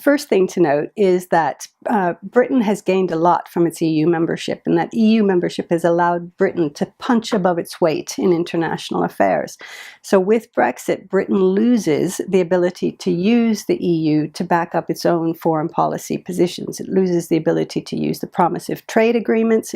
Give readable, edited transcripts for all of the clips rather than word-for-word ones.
First thing to note is that Britain has gained a lot from its EU membership, and that EU membership has allowed Britain to punch above its weight in international affairs. So with Brexit, Britain loses the ability to use the EU to back up its own foreign policy positions. It loses the ability to use the promise of trade agreements,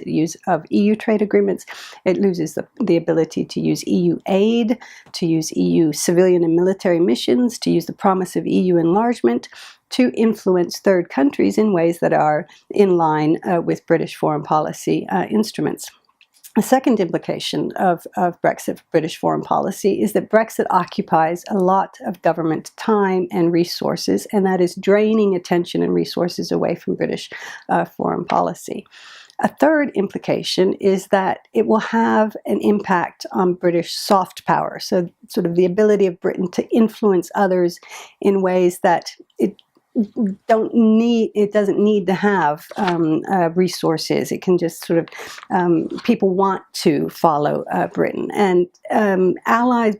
of EU trade agreements. It loses the ability to use EU aid, to use EU civilian and military missions, to use the promise of EU enlargement, to influence third countries in ways that are in line with British foreign policy instruments. A second implication of Brexit for British foreign policy is that Brexit occupies a lot of government time and resources, and that is draining attention and resources away from British foreign policy. A third implication is that it will have an impact on British soft power, so sort of the ability of Britain to influence others in ways that it doesn't need to have resources. It can just sort of, people want to follow Britain. And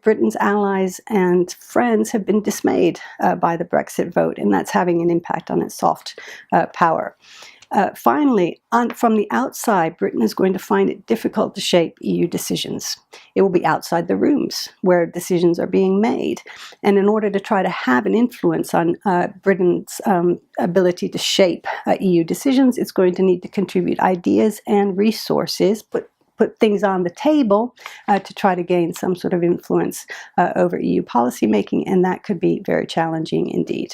Britain's allies and friends have been dismayed by the Brexit vote, and that's having an impact on its soft power. Finally, from the outside, Britain is going to find it difficult to shape EU decisions. It will be outside the rooms where decisions are being made. And in order to try to have an influence on Britain's ability to shape EU decisions, it's going to need to contribute ideas and resources, put things on the table to try to gain some sort of influence over EU policymaking, and that could be very challenging indeed.